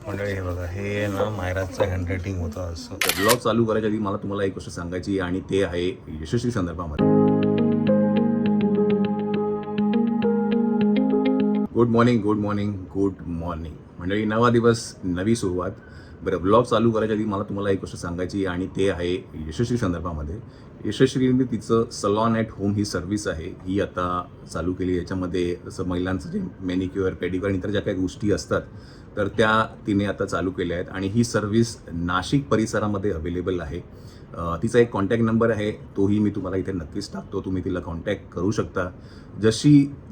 मंडळी हे बघा, हे ना मायराचं हँडरायटिंग होतं असं. ब्लॉग चालू करायच्या आधी मला तुम्हाला एक गोष्ट सांगायची आणि ते आहे यशस्वी संदर्भामध्ये. Good morning good morning good morning मंडळी. नवा दिवस नवी सुरुवात. बरं, ब्लॉग चालू करायच्या आधी मला तुम्हाला एक गोष्ट सांगायची आणि ते आहे यशस्वी संदर्भामध्ये. यशस्वीने तिचं salon at home he service आहे ही आता चालू केली. याच्यामध्ये जसं महिलांचं जे मॅनिक्युअर पेडिक्युअर इतर ज्या काही गोष्टी असतात तर त्या तिने आता चालू केल्या आहेत आणि ही सर्व्हिस नाशिक परिसरामध्ये अवेलेबल आहे. तिचा एक कॉन्टॅक्ट नंबर आहे, तोही मी तुम्हाला इथे नक्कीच टाकतो. तुम्ही तिला कॉन्टॅक्ट करू शकता.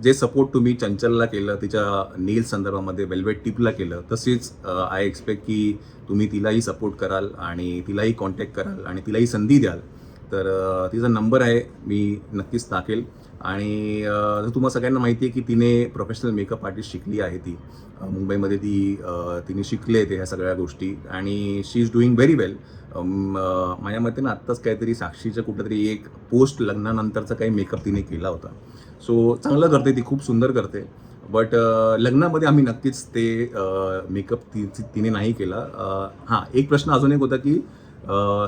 जे सपोर्ट तुम्ही चंचलला केलं तिच्या नेल संदर्भामध्ये, वेल्वेट टिपला केलं, तसेच आय एक्सपेक्ट की तुम्ही तिलाही सपोर्ट कराल आणि तिलाही कॉन्टॅक्ट कराल आणि तिलाही संधी द्याल. तर तिचा नंबर आहे मी नक्कीच टाकेल. आणि तुम्हाला सगळ्यांना माहिती आहे की तिने प्रोफेशनल मेकअप आर्टिस्ट शिकली आहे. ती मुंबईमध्ये तिने शिकले ते ह्या सगळ्या गोष्टी आणि शी इज डुईंग व्हेरी वेल. माझ्या मते ना आत्ताच काहीतरी साक्षीचं कुठंतरी एक पोस्ट लग्नानंतरचा काही मेकअप तिने केला होता. सो चांगलं करते ती, खूप सुंदर करते. बट लग्नामध्ये आम्ही नक्कीच ते मेकअप तिने नाही केला. हां, एक प्रश्न अजून एक होता की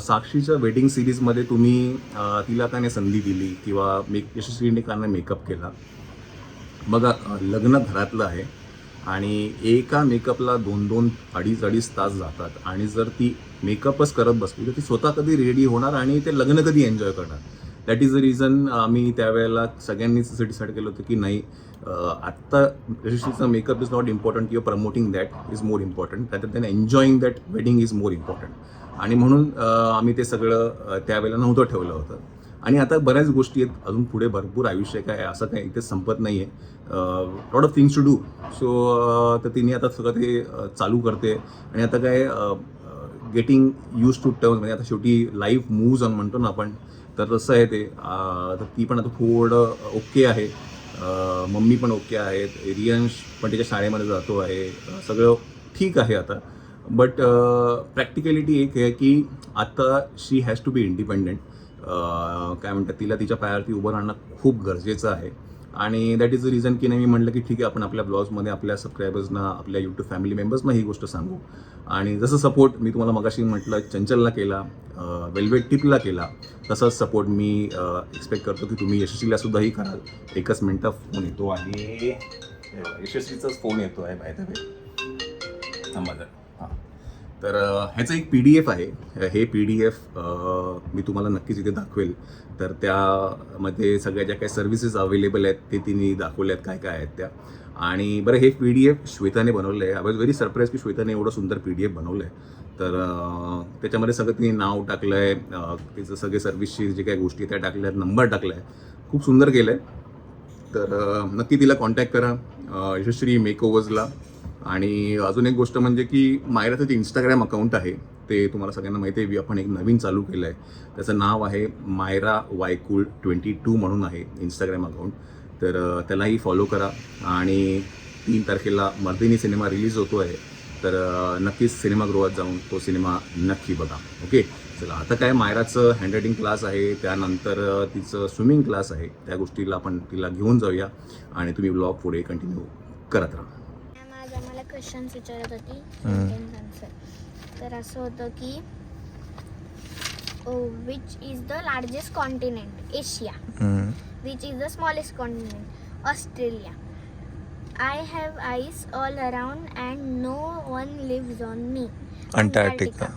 साक्षीच्या वेडिंग सिरीजमध्ये तुम्ही तिला का नाही संधी दिली किंवा यशस्वीने का नाही मेकअप केला. बघा, लग्न घरातलं आहे आणि एका मेकअपला 2-2, 2.5 तास जातात आणि जर ती मेकअपच करत बसली तर ती स्वतः कधी रेडी होणार आणि ते लग्न कधी एन्जॉय करणार. दॅट इज द रिझन आम्ही त्यावेळेला सगळ्यांनीच असं डिसाईड केलं होतं की नाही, आत्ता यशस्वीचा makeup is not important, your promoting that is more important that than enjoying that wedding is more important. आणि म्हणून आम्ही ते सगळं त्यावेळेला नव्हतं ठेवलं होतं. आणि आता बऱ्याच गोष्टी आहेत, अजून पुढे भरपूर आयुष्य काय असं काही इथे संपत नाही आहे. Lot of things to do. So तर तिने आता सगळं ते चालू करते आणि आता काय गेटिंग यूज टू टर्म्स, म्हणजे आता शेवटी लाईफ मूव्ज ऑन म्हणतो ना आपण, तर तसं आहे ते. तर ती पण आता थोडं ओके आहे. मम्मी पण ओके आहेत. रियांश पण त्याच्या शाळेमध्ये जातो आहे. सगळं ठीक आहे आता. बट प्रॅक्टिकॅलिटी एक आहे की आता शी हॅज टू बी इंडिपेंडेंट. काय म्हणतात, तिला तिच्या पायावरती उभं राहणं खूप गरजेचं आहे. आणि दॅट इज द रिझन की नाही मी म्हटलं की ठीक आहे, आपण आपल्या ब्लॉग्समध्ये आपल्या सबस्क्रायबर्सना, आपल्या यूट्यूब फॅमिली मेंबर्सना ही गोष्ट सांगू. आणि जसं सपोर्ट मी तुम्हाला मगाशी म्हटलं चंचलला केला, वेल्वेट टिपला केला, तसाच सपोर्ट मी एक्सपेक्ट करतो की तुम्ही यशस्वीला सुद्धाही कराल. एकच मिनटं, फोन येतो आहे. यशस्वीचाच फोन येतो आहे बाय द वे. थांबा जरा. हां, तर ह्याचं एक PDF आहे. हे PDF मी तुम्हाला नक्कीच इथे दाखवेल. तर त्यामध्ये सगळ्या ज्या काही सर्व्हिसेस अवेलेबल आहेत ते तिने दाखवल्या आहेत, काय काय आहेत त्या. आणि बरं, हे PDF श्वेताने बनवलं आहे. आय वॉज व्हेरी सरप्राईज की श्वेताने एवढं सुंदर PDF बनवलं आहे. तर त्याच्यामध्ये सगळं तिने नाव टाकलं आहे, तिचं सगळे सर्व्हिसची जे काही गोष्टी त्या टाकल्या आहेत, नंबर टाकला आहे. खूप सुंदर केलं आहे. तर नक्की तिला कॉन्टॅक्ट करा, यशस्वी मेकओव्हर्सला. आणि अजून एक गोष्ट म्हणजे की मायराचं जे इंस्टाग्राम अकाउंट आहे ते तुम्हाला सगळ्यांना माहिती आहे, आपण एक नवीन चालू केलं आहे. त्याचं नाव आहे मायरा वायकुल 22 म्हणून आहे इंस्टाग्राम अकाउंट. तर त्यालाही फॉलो करा. आणि 3 तारखेला मर्दिनी सिनेमा रिलीज होतो आहे. तर नक्कीच सिनेमागृहात जाऊन तो सिनेमा नक्की बघा. ओके, चला आता काय, मायराचं हँडरायटिंग क्लास आहे, त्यानंतर तिचं स्विमिंग क्लास आहे, त्या गोष्टीला आपण तिला घेऊन जाऊया आणि तुम्ही ब्लॉग पुढे कंटिन्यू करत राहा. मला क्वेश्चन्स विचारत होती, सेंटेन्स आन्सर. तर असं होतं की which is the largest continent? Asia. Which is the smallest continent? Australia. I have ice all around and no one lives on me. Antarctica.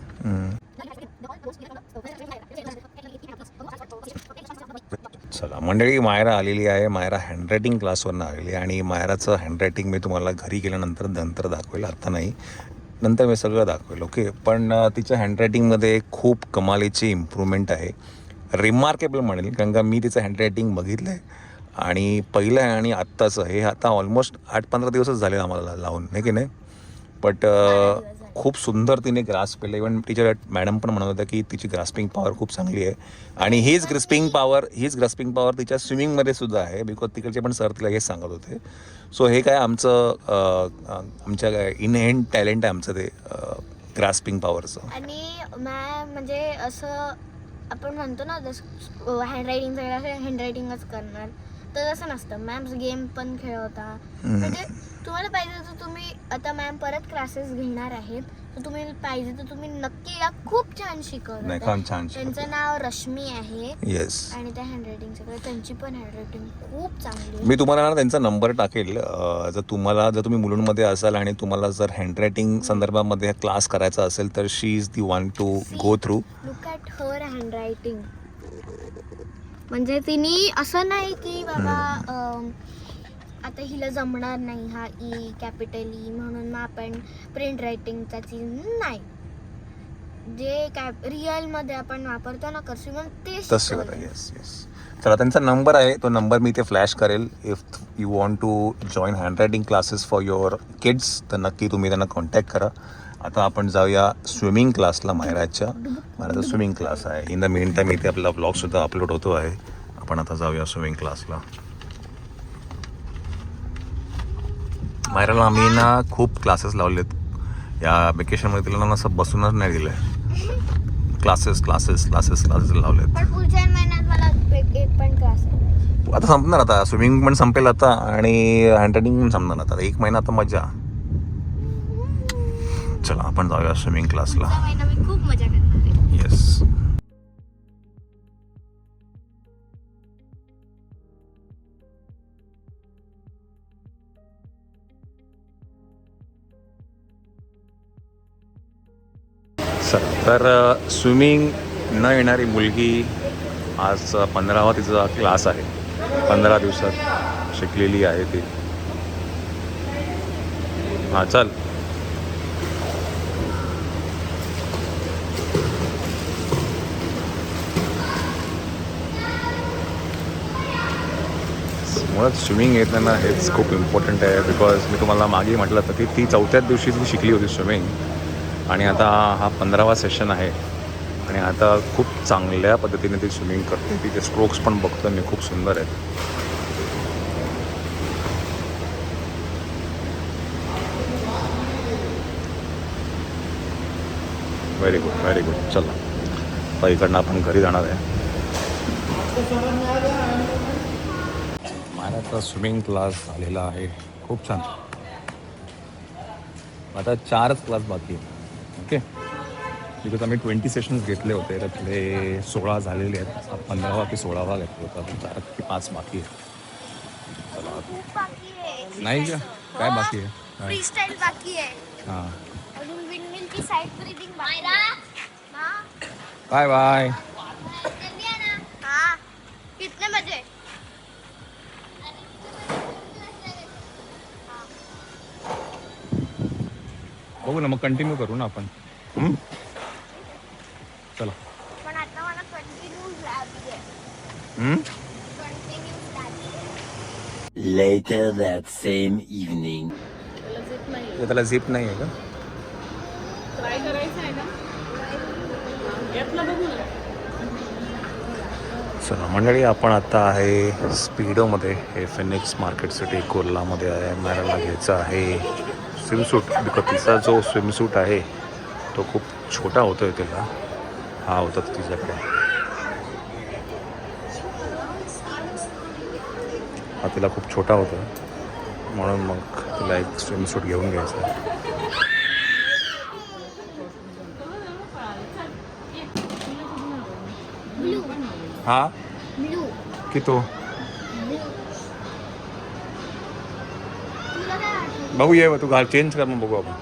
चला मंडळी, मायरा आलेली आहे. मायरा हँडरायटिंग क्लासवरनं आलेली आहे आणि मायराचं हँडरायटिंग मी तुम्हाला घरी गेल्यानंतर नंतर दाखवेल, आत्ता नाही, नंतर मी सगळं दाखवेल. ओके, पण तिच्या हँडरायटिंगमध्ये खूप कमालीची इम्प्रूव्हमेंट आहे. रिमार्केबल म्हणेल, कारण का मी तिचं हँडरायटिंग बघितलं आहे आणि पहिलं आहे आणि आत्ताचं हे आता ऑलमोस्ट 8-15 दिवसच झाले आम्हाला लावून, नाही की नाही. बट खूप सुंदर तिने ग्रास्प केलं. इव्हन टीचर मॅडम पण म्हणत होत्या की तिची ग्रास्पिंग पॉवर खूप चांगली आहे आणि हीच ग्रास्पिंग पॉवर तिच्या स्विमिंगमध्ये सुद्धा आहे, बिकॉज तिकडचे पण सर तिला हेच सांगत होते. सो हे काय आमच्या काय इनहेंट टॅलेंट आहे आमचं ते ग्रास्पिंग पॉवरचं. आणि म्हणजे असं आपण म्हणतो ना, जसं हँडरायटिंगचं हँडरायटिंगच करणार, तर तसं नसतं. मॅम्स गेम पण खेळवता. म्हणजे तुम्हाला पाहिजे तर तुम्ही आता मॅम परत क्लासेस घेणार आहेत, तर तुम्ही पाहिजे तर तुम्ही नक्की या. खूप छान नाही शिकवतात. काम छान त्यांचं नाव रश्मी आहे येस. आणि त्या हँडरायटिंग सगळं त्यांची पण हँडरायटिंग खूप चांगली आहे. मी तुम्हाला ना त्यांचा नंबर टाकेल. जर तुम्ही मुलुंडमध्ये असाल आणि तुम्हाला जर हँडरायटिंग संदर्भामध्ये क्लास करायचा असेल तर she is the one to go through. Look at her handwriting. म्हणजे तिने असं नाही की बाबा आता हिला जमणार नाही हा ई कॅपिटल ई म्हणून मग आपण प्रिंट रायटिंगचा चीज नाही. जे रिअल मध्ये आपण वापरतो ना कर्सिव्ह ते तसं करा. Yes yes. चला त्यांचा नंबर आहे, तो नंबर मी इथे फ्लॅश करेल. If you want to join handwriting classes for your kids तर नक्की तुम्ही त्यांना कॉन्टॅक्ट करा. आता आपण जाऊया स्विमिंग क्लासला. मायराचा स्विमिंग क्लास आहे. इन द मेन टाईम इथे आपला ब्लॉगसुद्धा अपलोड होतो आहे. आपण आता जाऊया स्विमिंग क्लासला. मायराला आम्ही ना खूप क्लासेस लावलेत या वेकेशनमध्ये. तिला ना असं बसूनच नाही दिलं आहे. क्लासेस लावलेत. पण पुढच्या महिन्यात मला एक पण क्लास आहे. आता संपणार. आता स्विमिंग पण संपेल आता आणि हँडरायटिंग पण संपणार. आता 1 महिना आता मजा. चला आपण जाऊया स्विमिंग क्लासला. पुढच्या महिना मी खूप मजा करणार आहे. येस. तर स्विमिंग न येणारी मुलगी आज 15वा तिचा क्लास आहे. 15 दिवसात शिकलेली आहे ती. हां चल. मुळात स्विमिंग येताना हेच खूप इम्पॉर्टंट आहे. बिकॉज मी तुम्हाला मागे म्हटलं होतं की ती 4थ्याच दिवशी ती शिकली होती स्विमिंग आणि आता हा 15वा सेशन आहे आणि आता खूप चांगल्या पद्धतीने ती स्विमिंग करते. तिचे स्ट्रोक्स पण बघतो मी, खूप सुंदर आहेत. Very good very good. चला आता इकडनं आपण घरी जाणार आहे. माझ्याचा स्विमिंग क्लास झालेला आहे. खूप छान. आता 4च क्लास बाकी आहे. ओके. बिकॉज आम्ही 20 सेशन्स घेतले होते, त्यातले 16 झालेले आहेत. 15वा की 16वा घेतला होता. पण 4 की 5 बाकी आहे. खूप बाकी आहे. नाही का? काय बाकी आहे? फ्री स्टाईल बाकी आहे. हां. अजून विंडमिलची साईड ब्रीदिंग बाकी आहे. Bye bye. जल्दी आना. हाँ. कितने बजे? बघू ना मग कंटिन्यू करू ना आपण. चला. पण आता मला कंटिन्यू लॅब आहे. Continue lab. Later that same evening. त्याला झिप नाही आहे का? ट्राय करायचं आहे ना, यातलं बघू ना. चला मंडळी, आपण आता आहे स्पीडोमध्ये. हे फिनिक्स मार्केट सिटी कोल्हामध्ये आहे. मॅराला घ्यायचा आहे स्विमसूट. बिकॉज तिचा जो स्विमसूट आहे तो खूप छोटा होतो आहे तिला. हा होता तिच्याकडे. हा तिला खूप छोटा होता म्हणून मग तिला एक स्विमसूट घेऊन घ्यायचा आहे. हा ब्लू. की तो तुला काय वाटतं? बघू ये तू घाल, चेंज कर मग बघू आपण.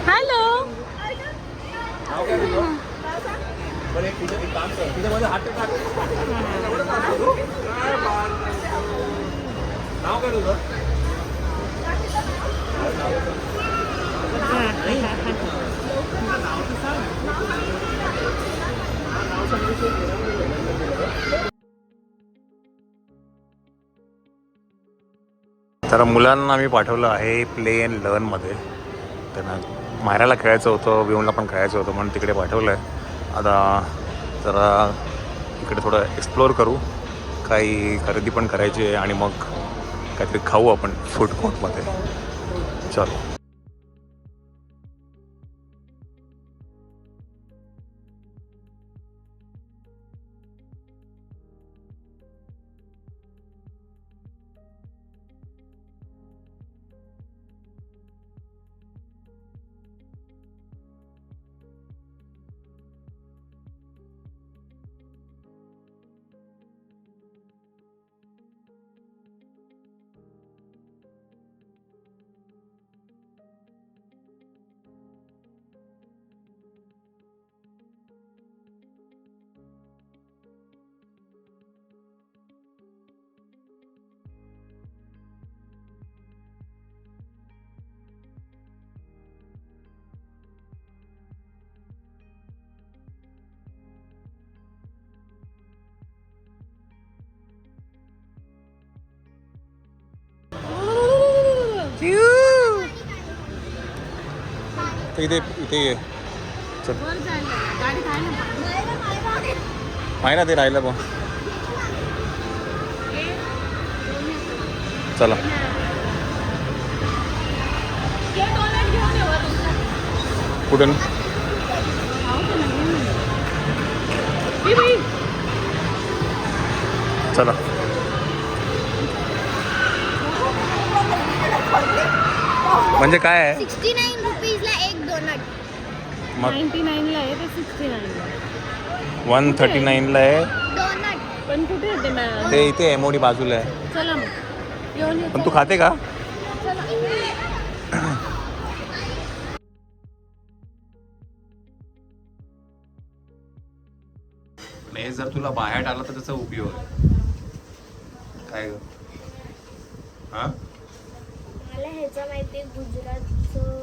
हॅलो. तर मुलांना आम्ही पाठवलं आहे प्ले अँड लर्नमध्ये. त्यांना मायराला खेळायचं होतं, विवूनला पण खेळायचं होतं म्हणून तिकडे पाठवलं आहे. आता जरा इकडे थोडं एक्सप्लोअर करू, काही खरेदी पण करायची आहे आणि मग काहीतरी खाऊ आपण फूड कोर्टमध्ये. चलो. इथे इथे ये. चल. वर जायला गाडीत आहे ना. आहे ना ते राहिलं बघ. चला. कुठून? चला. म्हणजे काय आहे? 69 रुपीजला एक डोनट. मग 99 ला आहे ते 69 ला. 139ला आहे. डोनट. पण कुठे येते मॅम? ते इथे एमओडी बाजूला आहे. चला मग येऊन ये. पण तू खाते का? नाही, जर तुला बाहेर आला तर त्याचा उपयोग आहे. काय ग? हा? मला ह्याचं माहिती आहे, गुजरातचं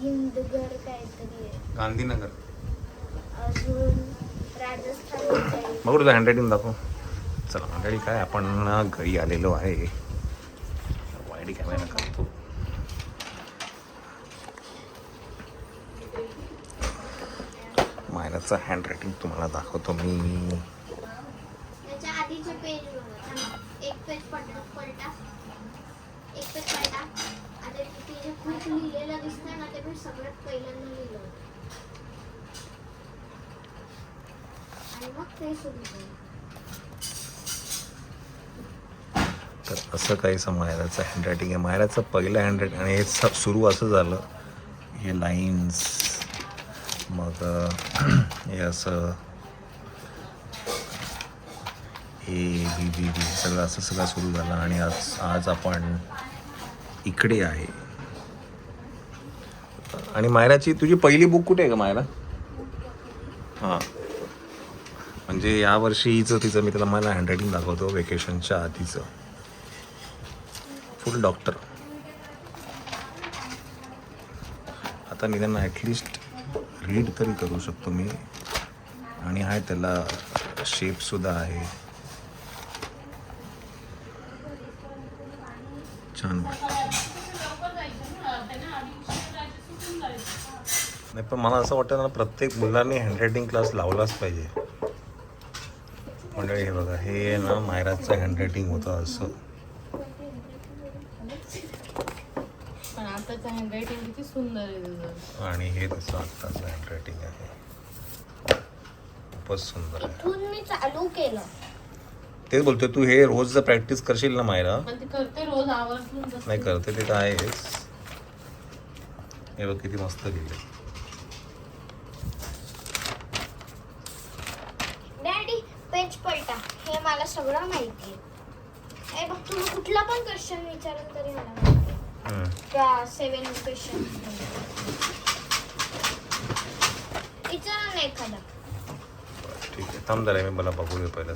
हिंदगर काहीतरी आहे. गांधीनगर. अजून राजस्थान. बघू तुझं हँडरायटिंग दाखव. चला मंडळी, काय आपण घरी आलेलो आहे. वाईडी कॅमेरा करतो. मायराचं हँडरायटिंग तुम्हाला दाखवतो मी. त्याच्या आधीचे पेज बघा. एक पेज पलटा. एक पेज पलटा. आता तिथे जे खूप लिहिलेलं दिसतंय ना, ते पेज सगळ्यात पहिल्यांदा लिहिलं होतं. आणि मग ते सुरू केलं. तर असं काहीसं मायराचं हँडरायटिंग आहे. मायराचं पहिलं हँडरायटिंग आणि हे सुरू असं झालं. हे लाईन्स, मग हे असं बी सगळं असं सगळं सुरू झालं. आणि आज आपण इकडे आहे. आणि मायराची तुझी पहिली बुक कुठे आहे का मायरा? हां, म्हणजे यावर्षीचं तिचं मी त्याला मला हँडरायटिंग दाखवतो वेकेशनच्या आधीचं. फुल डॉक्टर. आता मी त्यांना ॲटलिस्ट रीड तरी करू शकतो मी. आणि आहे त्याला शेपसुद्धा आहे. छान वाटतं. नाही, पण मला असं वाटतं ना, प्रत्येक मुलांनी हँडरायटिंग क्लास लावलाच पाहिजे. मंडळी हे बघा, हे ना मायराचं हँडरायटिंग होतं असं. पण आताचं हँडरायटिंग किती सुंदर आहे तुझं. आणि हे तसं आत्ताचं हँडरायटिंग आहे. खूपच सुंदर आहे. इथून मी चालू केलं. तेच बोलतोय, तू हे रोज जर प्रॅक्टिस करशील ना मायरा. पण ते करते रोज आवर्जून. नाही करते ते तर आहेच. हे बघ किती मस्त लिहिलंय. डॅडी, पेज पलटा. हे मला सगळं माहिती आहे. ए बघ, तुम्ही कुठला पण क्वेश्चन विचारलं तरी मला माहिती आहे. का 7 क्वेश्चन विचारा ना एखादा. ठीक आहे, थांब जरा मी मला बघू दे पहिलं.